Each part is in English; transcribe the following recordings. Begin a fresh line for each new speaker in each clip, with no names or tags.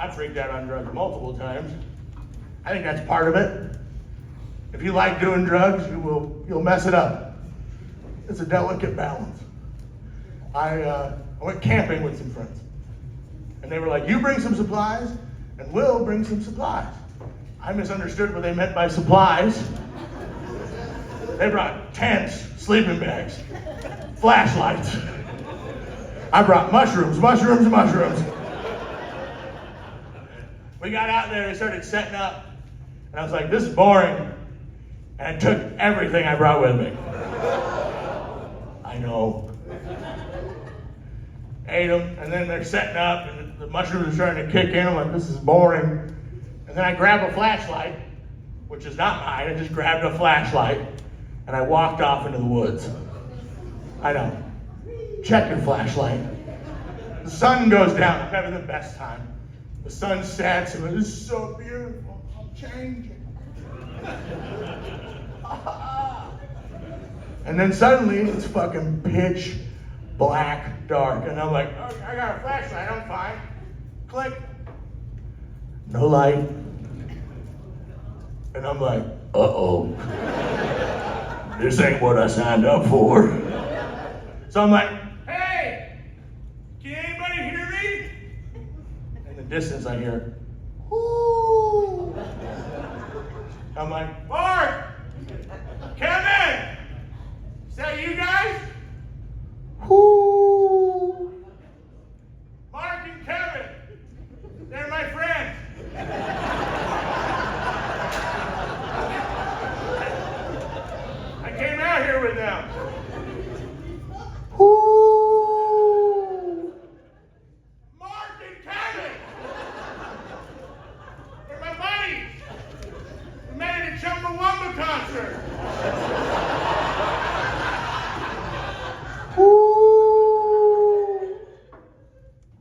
I freaked out on drugs multiple times. I think that's part of it. If you like doing drugs, you'll mess it up. It's a delicate balance. I went camping with some friends, and they were like, "You bring some supplies, and we'll bring some supplies." I misunderstood what they meant by supplies. They brought tents, sleeping bags, flashlights. I brought mushrooms. We got out there and started setting up, and I was like, "This is boring." And I took everything I brought with me. I know. Ate them, and then they're setting up, and the mushrooms are starting to kick in. I'm like, "This is boring." And then I grab a flashlight, which is not mine. I just grabbed a flashlight, and I walked off into the woods. I know. Check your flashlight. The sun goes down. I'm having the best time. The sun sets, and it is so beautiful. I'm changing. And then suddenly it's fucking pitch black dark, and I'm like, "Okay, I got a flashlight. I'm fine." Click. No light. And I'm like, "Uh-oh. This ain't what I signed up for." So I'm like, "Hey, can anybody hear me?" In the distance I hear, "Whoo." I'm like, "Mark, Kevin, is that you guys?" Whoo. Mark and Kevin, they're my friends. I came out here with them. Whoo. Mark and Kevin, they're my buddies. We met at a Chumbawamba concert.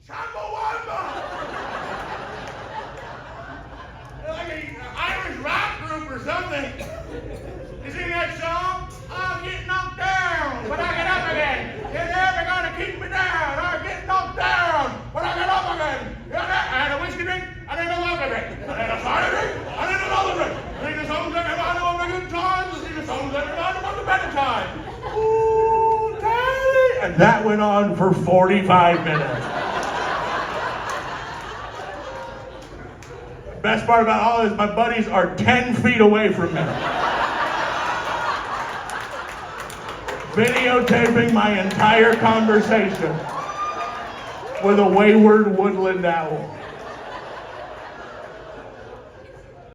Chumbawamba! They're like an Irish rock group or something. You sing that song? "I'll get knocked down, but I get up again. You're never gonna keep me down. I get knocked down, but I get up again. I had a whiskey drink, I need a vodka drink. I had a cider drink, I need another drink. I sing the songs that remind me of the good times. I sing the songs that remind me of the better times. Ooh, Daddy." And that went on for 45 minutes. Best part about all this, my buddies are 10 feet away from me. Videotaping my entire conversation with a wayward woodland owl.